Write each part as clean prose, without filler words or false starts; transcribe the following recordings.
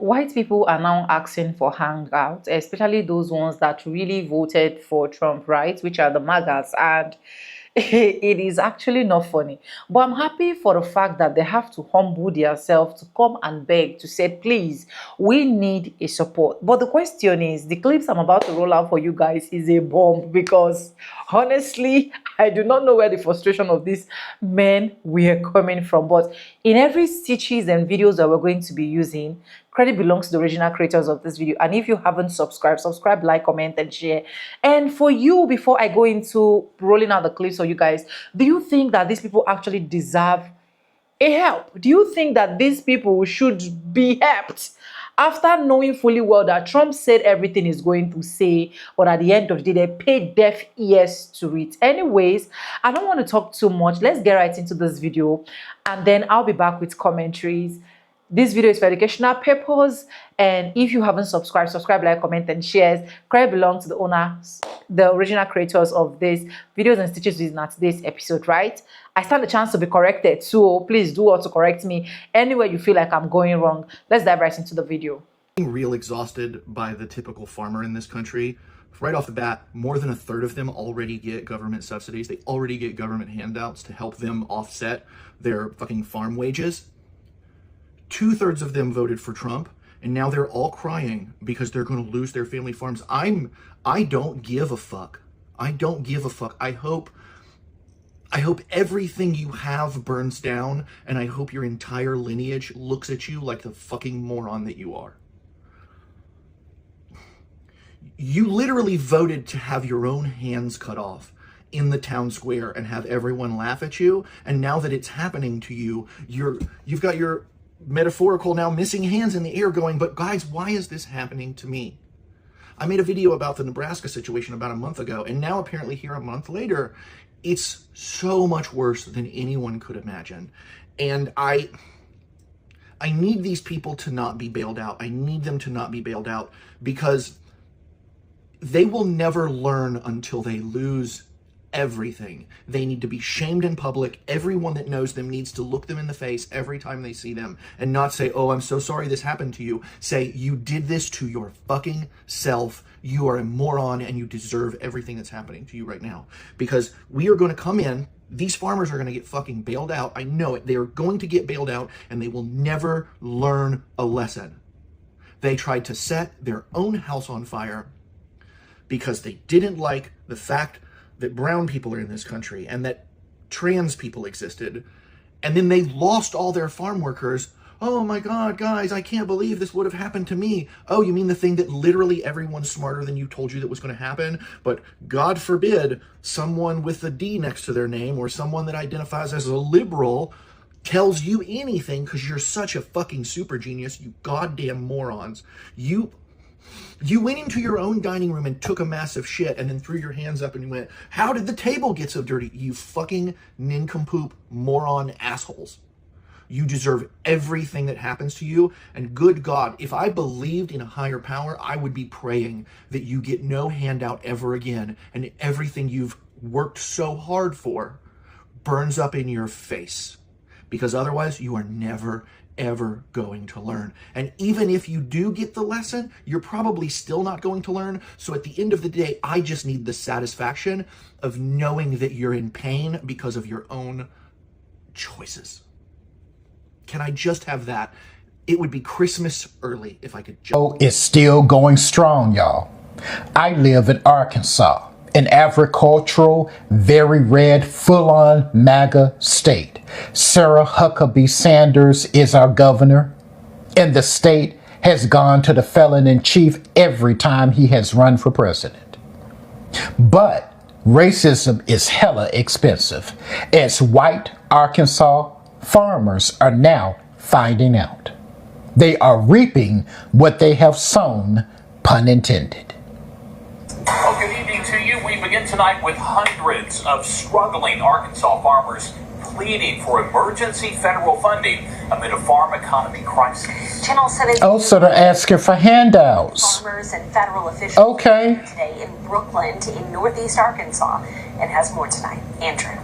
white people are now asking for hangouts, especially those ones that really voted for Trump, right? Which are the MAGAs. And it is actually not funny. But I'm happy for the fact that they have to humble themselves to come and beg to say, please, we need a support. But the question is, the clips I'm about to roll out for you guys is a bomb, because honestly, I do not know where the frustration of these men were coming from. But in every stitches and videos that we're going to be using, credit belongs to the original creators of this video. And if you haven't subscribed, subscribe, like, comment, and share. And for you, before I go into rolling out the clips for you guys, do you think that these people actually deserve a help? Do you think that these people should be helped after knowing fully well that Trump said everything he's going to say, but at the end of the day, they paid deaf ears to it? Anyways, I don't want to talk too much. Let's get right into this video, and then I'll be back with commentaries. This video is for educational purpose, and if you haven't subscribed, subscribe, like, comment, and shares. Credit belongs to the owners, the original creators of this videos and stitches in today's episode, right? I stand a chance to be corrected, so please do also correct me anywhere you feel like I'm going wrong. Let's dive right into the video. Real exhausted by the typical farmer in this country. Right off the bat, more than a third of them already get government subsidies. They already get government handouts to help them offset their fucking farm wages. 2/3 of them voted for Trump, and now they're all crying because they're going to lose their family farms. I don't give a fuck. I don't give a fuck. I hope everything you have burns down, and I hope your entire lineage looks at you like the fucking moron that you are. You literally voted to have your own hands cut off in the town square and have everyone laugh at you, and now that it's happening to you, you've got your metaphorical now missing hands in the air going, but guys, why is this happening to me? I made a video about the Nebraska situation about a month ago, and now apparently here a month later, it's so much worse than anyone could imagine. And I need these people to not be bailed out. I need them to not be bailed out, because they will never learn until they lose everything. They need to be shamed in public. Everyone that knows them needs to look them in the face every time they see them and not say, oh, I'm so sorry this happened to you. Say, you did this to your fucking self. You are a moron and you deserve everything that's happening to you right now. Because we are going to come in, these farmers are going to get fucking bailed out. I know it. They are going to get bailed out, and they will never learn a lesson. They tried to set their own house on fire because they didn't like the fact that brown people are in this country and that trans people existed. And then they lost all their farm workers. Oh my God, guys, I can't believe this would have happened to me. Oh, you mean the thing that literally everyone smarter than you told you that was going to happen? But God forbid someone with a D next to their name or someone that identifies as a liberal tells you anything, because you're such a fucking super genius, you goddamn morons. You went into your own dining room and took a massive shit and then threw your hands up and you went, how did the table get so dirty? You fucking nincompoop moron assholes. You deserve everything that happens to you. And good God, if I believed in a higher power, I would be praying that you get no handout ever again, and everything you've worked so hard for burns up in your face. Because otherwise you are never ever going to learn. And even if you do get the lesson, you're probably still not going to learn. So at the end of the day, I just need the satisfaction of knowing that you're in pain because of your own choices. Can I just have that? It would be Christmas early if I could just... Oh, it's still going strong, y'all. I live in Arkansas, an agricultural, very red, full-on MAGA state. Sarah Huckabee Sanders is our governor, and the state has gone to the felon-in-chief every time he has run for president. But racism is hella expensive, as white Arkansas farmers are now finding out. They are reaping what they have sown, pun intended. Well, good evening to you. We begin tonight with hundreds of struggling Arkansas farmers pleading for emergency federal funding amid a farm economy crisis. Channel 7. Oh, so they're asking for handouts. Farmers and federal officials okay. Today in Brookland, in northeast Arkansas, and has more tonight. Andrew.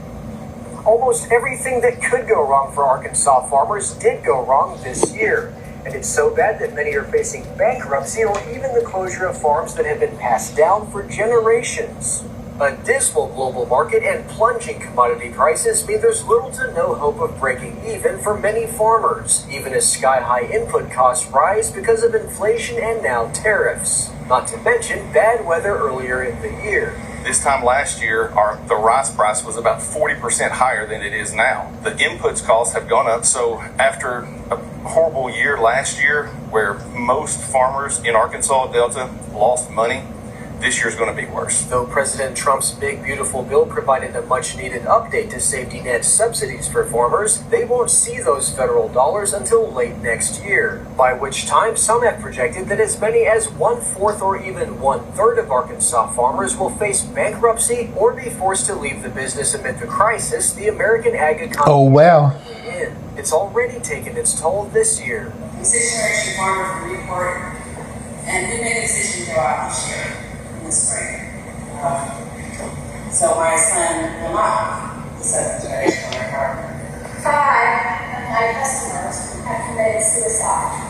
Almost everything that could go wrong for Arkansas farmers did go wrong this year. And it's so bad that many are facing bankruptcy or even the closure of farms that have been passed down for generations. A dismal global market and plunging commodity prices mean there's little to no hope of breaking even for many farmers, even as sky-high input costs rise because of inflation and now tariffs. Not to mention bad weather earlier in the year. This time last year, the rice price was about 40% higher than it is now. The inputs costs have gone up, so after a horrible year last year, where most farmers in Arkansas Delta lost money, this year's going to be worse. Though President Trump's big, beautiful bill provided a much-needed update to safety net subsidies for farmers, they won't see those federal dollars until late next year, by which time some have projected that as many as 1/4 or even 1/3 of Arkansas farmers will face bankruptcy or be forced to leave the business amid the crisis the American ag economy Oh, well. is in. It's already taken its toll this year. I'm six-generation farmer from Newport, and we made a decision to go out this year. In the spring. So my son, Lamont, the seventh generation on our farm. 5 of my customers have committed suicide.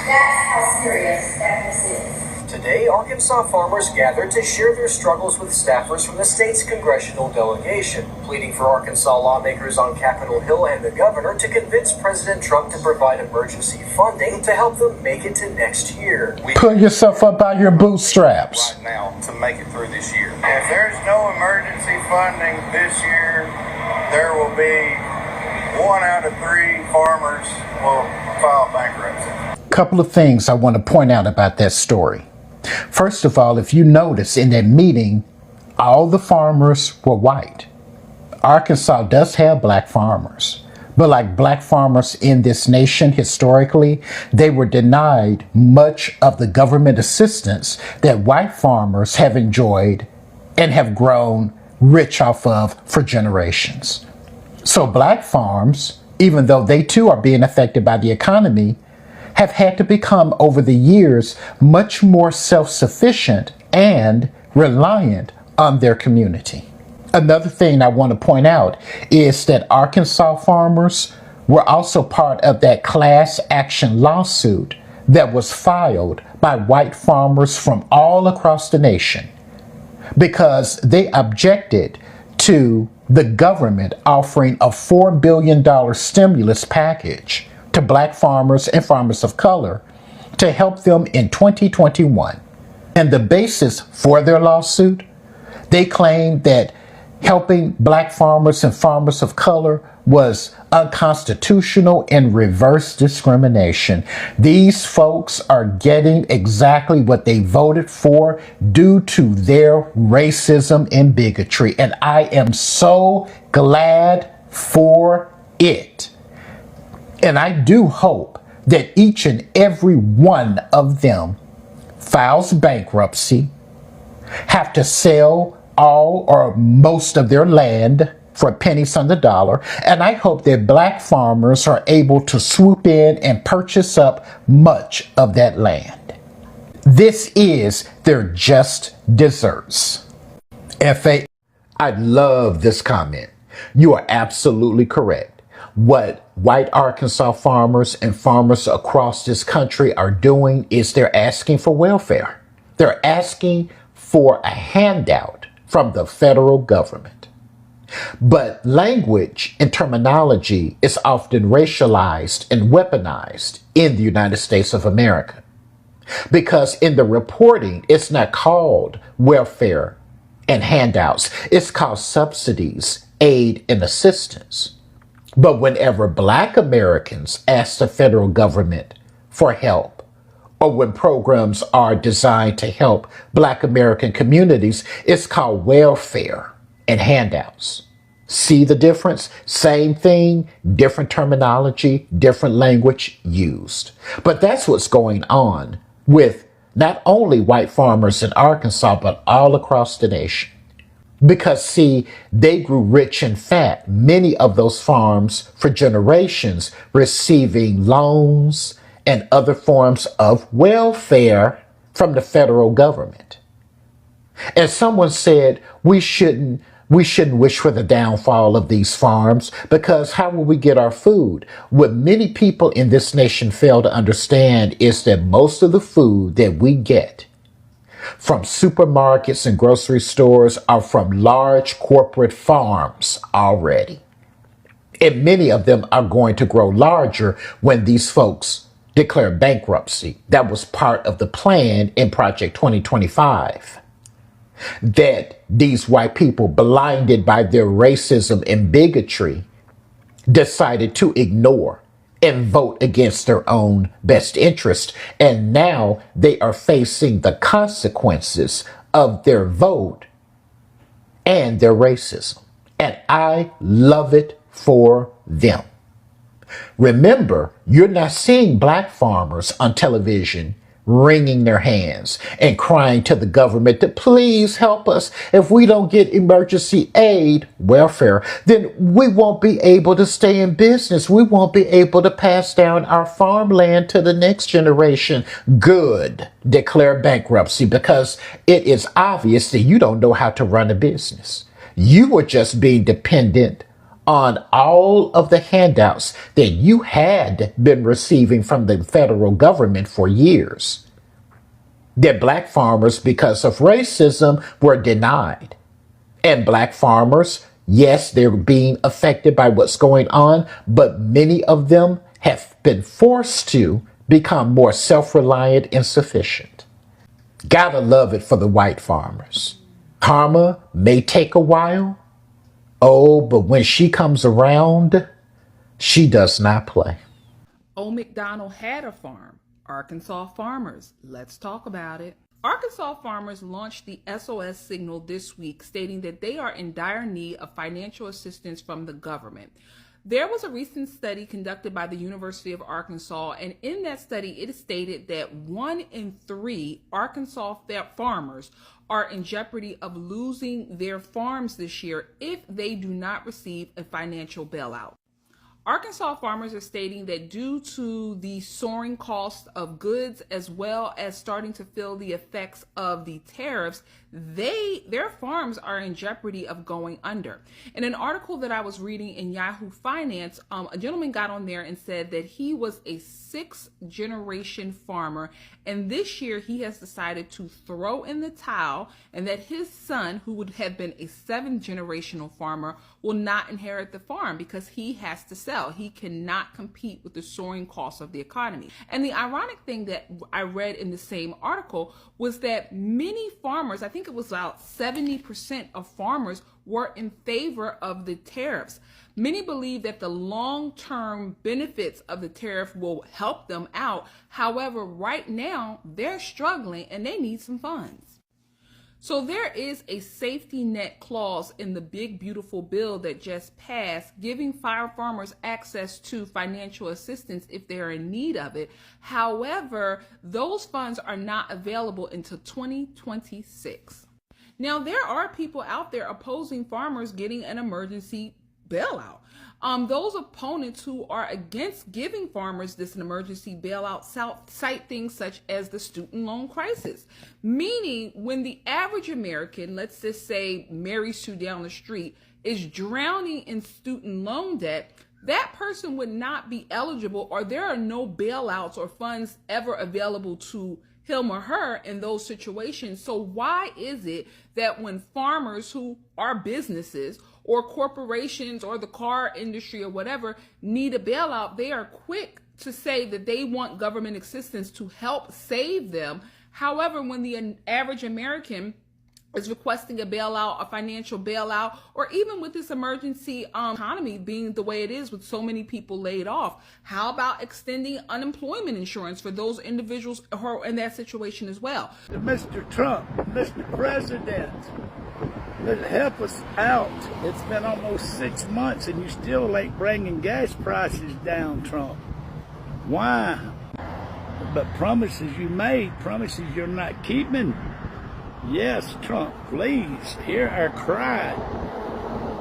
That's how serious that this is. Today, Arkansas farmers gathered to share their struggles with staffers from the state's congressional delegation, pleading for Arkansas lawmakers on Capitol Hill and the governor to convince President Trump to provide emergency funding to help them make it to next year. Pull yourself up by your bootstraps. Right now to make it through this year. If there's no emergency funding this year, there will be 1 out of 3 farmers will file bankruptcy. Couple of things I want to point out about that story. First of all, if you notice in that meeting, all the farmers were white. Arkansas does have black farmers, but like black farmers in this nation historically, they were denied much of the government assistance that white farmers have enjoyed and have grown rich off of for generations. So black farms, even though they too are being affected by the economy, have had to become over the years much more self-sufficient and reliant on their community. Another thing I want to point out is that Arkansas farmers were also part of that class action lawsuit that was filed by white farmers from all across the nation because they objected to the government offering a $4 billion stimulus package to black farmers and farmers of color to help them in 2021. And the basis for their lawsuit, they claimed that helping black farmers and farmers of color was unconstitutional and reverse discrimination. These folks are getting exactly what they voted for due to their racism and bigotry. And I am so glad for it. And I do hope that each and every one of them files bankruptcy, have to sell all or most of their land for pennies on the dollar, and I hope that black farmers are able to swoop in and purchase up much of that land. This is their just desserts. I love this comment. You are absolutely correct. What white Arkansas farmers and farmers across this country are doing is they're asking for welfare. They're asking for a handout from the federal government. But language and terminology is often racialized and weaponized in the United States of America. Because in the reporting, it's not called welfare and handouts. It's called subsidies, aid, and assistance. But whenever black Americans ask the federal government for help, or when programs are designed to help black American communities, it's called welfare and handouts. See the difference? Same thing, different terminology, different language used. But that's what's going on with not only white farmers in Arkansas, but all across the nation. Because, see, they grew rich and fat, many of those farms for generations, receiving loans and other forms of welfare from the federal government. And someone said we shouldn't We shouldn't wish for the downfall of these farms because how will we get our food? What many people in this nation fail to understand is that most of the food that we get from supermarkets and grocery stores are from large corporate farms already. And many of them are going to grow larger when these folks declare bankruptcy. That was part of the plan in Project 2025. That these white people, blinded by their racism and bigotry, decided to ignore and vote against their own best interest. And now they are facing the consequences of their vote and their racism. And I love it for them. Remember, you're not seeing black farmers on television wringing their hands and crying to the government to please help us. If we don't get emergency aid, welfare, then we won't be able to stay in business. We won't be able to pass down our farmland to the next generation. Good. Declare bankruptcy because it is obvious that you don't know how to run a business. You were just being dependent on all of the handouts that you had been receiving from the federal government for years. That black farmers, because of racism, were denied. And black farmers, yes, they're being affected by what's going on, but many of them have been forced to become more self-reliant and sufficient. Gotta love it for the white farmers. Karma may take a while. Oh, but when she comes around, she does not play. Old McDonald had a farm. Arkansas farmers. Let's talk about it. Arkansas farmers launched the SOS signal this week, stating that they are in dire need of financial assistance from the government. There was a recent study conducted by the University of Arkansas, and in that study, it is stated that 1 in 3 Arkansas farmers are in jeopardy of losing their farms this year if they do not receive a financial bailout. Arkansas farmers are stating that due to the soaring cost of goods as well as starting to feel the effects of the tariffs, their farms are in jeopardy of going under. In an article that I was reading in Yahoo Finance, a gentleman got on there and said that he was a 6th generation farmer, and this year he has decided to throw in the towel, and that his son, who would have been a 7th generational farmer, will not inherit the farm because he has to sell. He cannot compete with the soaring costs of the economy. And the ironic thing that I read in the same article was that many farmers, I think it was about 70% of farmers, were in favor of the tariffs. Many believe that the long-term benefits of the tariff will help them out. However, right now they're struggling and they need some funds. So there is a safety net clause in the big, beautiful bill that just passed, giving farmers access to financial assistance if they're in need of it. However, those funds are not available until 2026. Now, there are people out there opposing farmers getting an emergency bailout. Those opponents who are against giving farmers this an emergency bailout cite things such as the student loan crisis, meaning when the average American, let's just say Mary Sue down the street, is drowning in student loan debt, that person would not be eligible, or there are no bailouts or funds ever available to him or her in those situations. So why is it that when farmers who are businesses or corporations or the car industry or whatever need a bailout, they are quick to say that they want government assistance to help save them? However, when the average American is requesting a bailout, a financial bailout, or even with this emergency economy being the way it is with so many people laid off, how about extending unemployment insurance for those individuals who are in that situation as well? Mr. Trump, Mr. President, help us out. It's been almost 6 months and you still ain't bringing gas prices down, Trump. Why? But promises you made, promises you're not keeping. Yes, Trump, please hear our cry.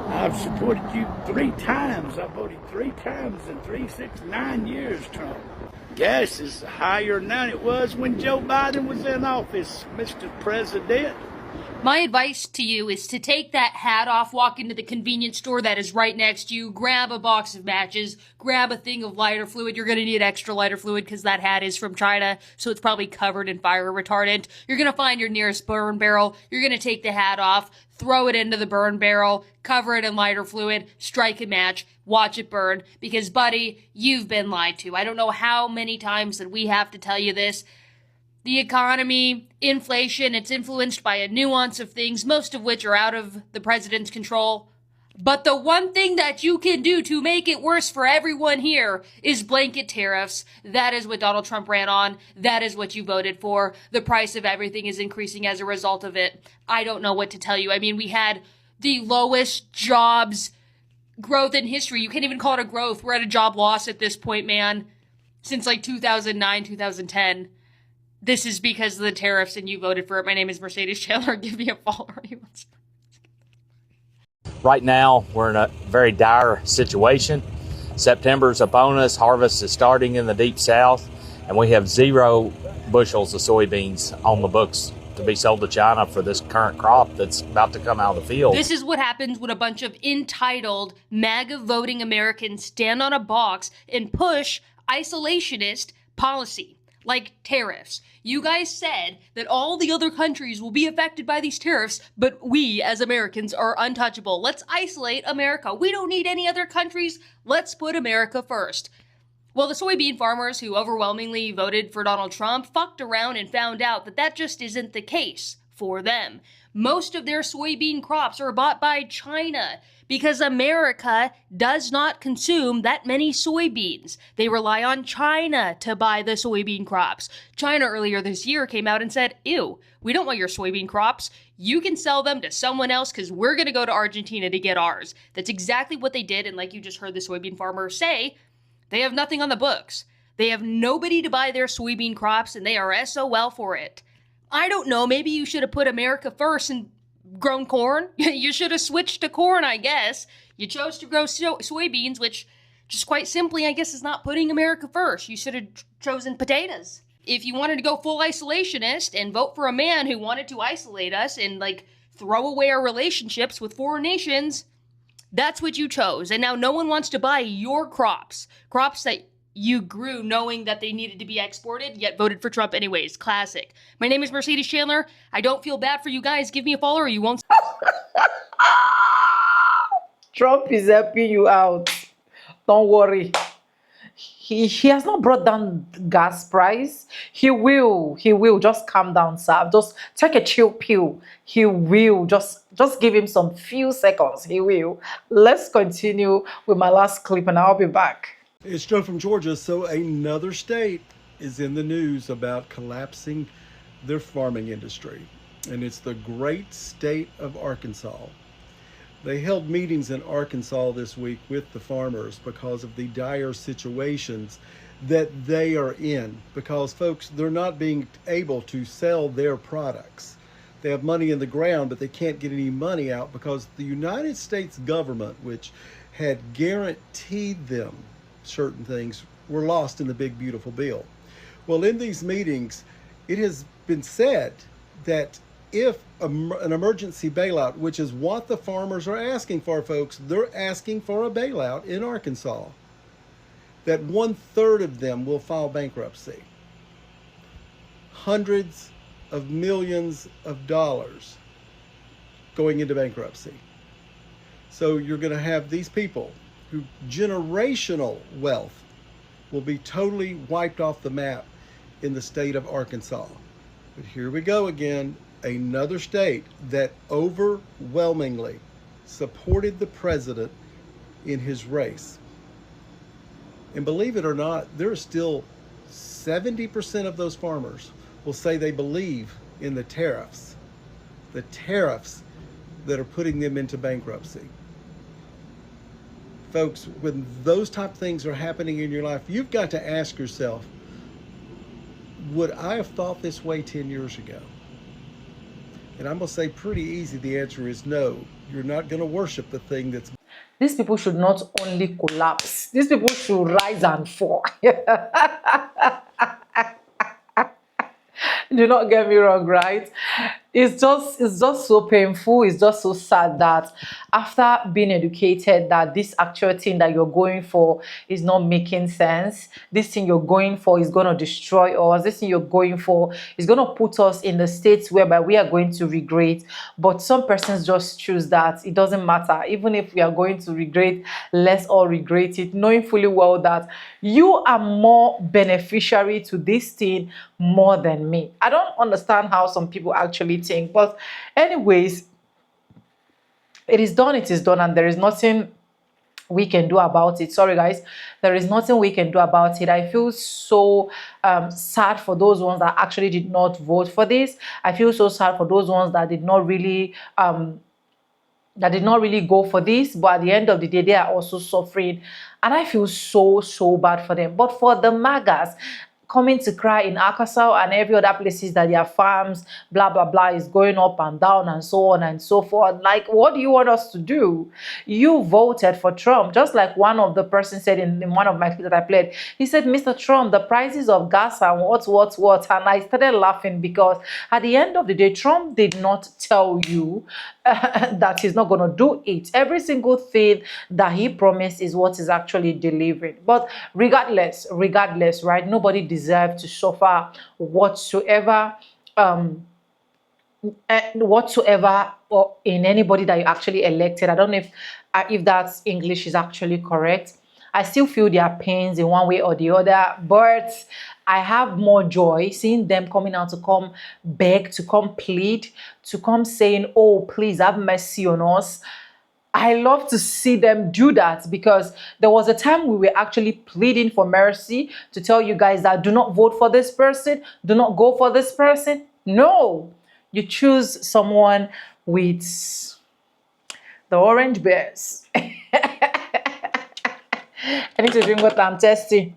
I've supported you 3 times. I voted 3 times in 3, 6, 9 years, Trump. Gas is higher now than it was when Joe Biden was in office, Mr. President. My advice to you is to take that hat off, walk into the convenience store that is right next to you, grab a box of matches, grab a thing of lighter fluid. You're going to need extra lighter fluid because that hat is from China, so it's probably covered in fire retardant. You're going to find your nearest burn barrel. You're going to take the hat off, throw it into the burn barrel, cover it in lighter fluid, strike a match, watch it burn, because, buddy, you've been lied to. I don't know how many times that we have to tell you this. The economy, inflation, it's influenced by a nuance of things, most of which are out of the president's control. But the one thing that you can do to make it worse for everyone here is blanket tariffs. That is what Donald Trump ran on. That is what you voted for. The price of everything is increasing as a result of it. I don't know what to tell you. I mean, we had the lowest jobs growth in history. You can't even call it a growth. We're at a job loss at this point, man, since like 2009, 2010. This is because of the tariffs and you voted for it. My name is Mercedes Chandler. Give me a follower. Right now, we're in a very dire situation. September's upon us. Harvest is starting in the deep south, and we have 0 bushels of soybeans on the books to be sold to China for this current crop that's about to come out of the field. This is what happens when a bunch of entitled, MAGA voting Americans stand on a box and push isolationist policy, like tariffs. You guys said that all the other countries will be affected by these tariffs, but we as Americans are untouchable. Let's isolate America. We don't need any other countries. Let's put America first. Well, the soybean farmers who overwhelmingly voted for Donald Trump fucked around and found out that that just isn't the case for them. Most of their soybean crops are bought by China because America does not consume that many soybeans. They rely on China to buy the soybean crops. China earlier this year came out and said, ew, we don't want your soybean crops. You can sell them to someone else because we're going to go to Argentina to get ours. That's exactly what they did. And like you just heard the soybean farmer say, they have nothing on the books. They have nobody to buy their soybean crops and they are SOL for it. I don't know, maybe you should have put America first and grown corn. You should have switched to corn, I guess. You chose to grow soybeans, which just quite simply, I guess, is not putting America first. You should have chosen potatoes. If you wanted to go full isolationist and vote for a man who wanted to isolate us and, like, throw away our relationships with foreign nations, that's what you chose. And now no one wants to buy your crops. Crops that you grew knowing that they needed to be exported, yet voted for Trump anyways. Classic. My name is Mercedes Chandler. I don't feel bad for you guys. Give me a follow or you won't. Trump is helping you out. Don't worry. He has not brought down gas price. He will. Just calm down, sir. Just take a chill pill. He will. Just give him some few seconds. He will. Let's continue with my last clip and I'll be back. It's Joe from Georgia. So another state is in the news about collapsing their farming industry, and it's the great state of Arkansas. They held meetings in Arkansas this week with the farmers because of the dire situations that they are in. Because, folks, they're not being able to sell their products. They have money in the ground, but they can't get any money out because the United States government, which had guaranteed them certain things, were lost in the big beautiful bill. Well, in these meetings, it has been said that if an emergency bailout, which is what the farmers are asking for, folks, they're asking for a bailout in Arkansas, that 1/3 of them will file bankruptcy. Hundreds of millions of dollars going into bankruptcy. So you're going to have these people who generational wealth will be totally wiped off the map in the state of Arkansas. But here we go again, another state that overwhelmingly supported the president in his race. And believe it or not, there are still 70% of those farmers will say they believe in the tariffs that are putting them into bankruptcy. Folks, when those type of things are happening in your life, you've got to ask yourself, would I have thought this way 10 years ago? And I'm going to say pretty easy, the answer is no. You're not going to worship the thing that's... These people should not only collapse. These people should rise and fall. Do not get me wrong, right? it's just so painful. It's just so sad that after being educated that this actual thing that you're going for is not making sense, this thing you're going for is going to destroy us, this thing you're going for is going to put us in the states whereby we are going to regret. But some persons just choose that it doesn't matter. Even if we are going to regret, let's all regret it, knowing fully well that you are more beneficiary to this thing more than me. I don't understand how some people actually think, but anyways, it is done, and there is nothing we can do about it. Sorry guys, there is nothing we can do about it. I feel so sad for those ones that actually did not vote for this. I feel so sad for those ones that did not really go for this, but at the end of the day they are also suffering, and I feel so bad for them. But for the magas coming to cry in Arkansas and every other places that their farms blah blah blah is going up and down and so on and so forth, like, what do you want us to do? You voted for Trump. Just like one of the person said in one of my clips that I played, he said, Mr. Trump, the prices of gas and what, and I started laughing because at the end of the day Trump did not tell you that he's not going to do it. Every single thing that he promised is what is actually delivering. But regardless, right, nobody deserves to suffer whatsoever or in anybody that you actually elected. I don't know if that's English is actually correct. I still feel their pains in one way or the other, but I have more joy seeing them coming out to come beg, to come plead, to come saying, oh, please have mercy on us. I love to see them do that, because there was a time we were actually pleading for mercy to tell you guys that do not vote for this person, do not go for this person. No, you choose someone with the orange bears. I need to drink water, I'm thirsty.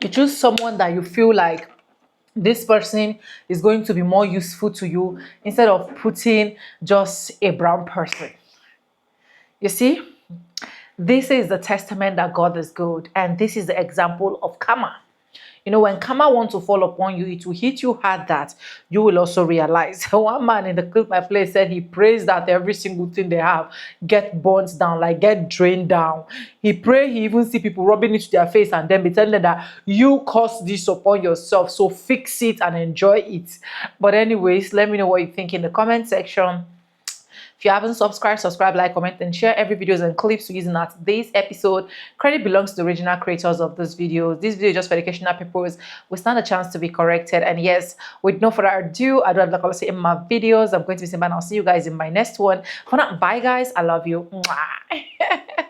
You choose someone that you feel like this person is going to be more useful to you instead of putting just a brown person. You see, this is the testament that God is good, and this is the example of karma. You know, when karma wants to fall upon you, it will hit you hard that you will also realize. One man in the clip I played said he prays that every single thing they have get burnt down, like get drained down. He pray he even see people rubbing it to their face and then be telling them that you caused this upon yourself, so fix it and enjoy it. But anyways, let me know what you think in the comment section. If you haven't subscribed, subscribe, like, comment, and share every videos and clips we're using at today's episode. Credit belongs to the original creators of this video. This video is just for educational purpose. We stand a chance to be corrected. And yes, with no further ado, I do have like in my videos. I'm going to be saying bye, and I'll see you guys in my next one. For now, bye guys. I love you. Mwah.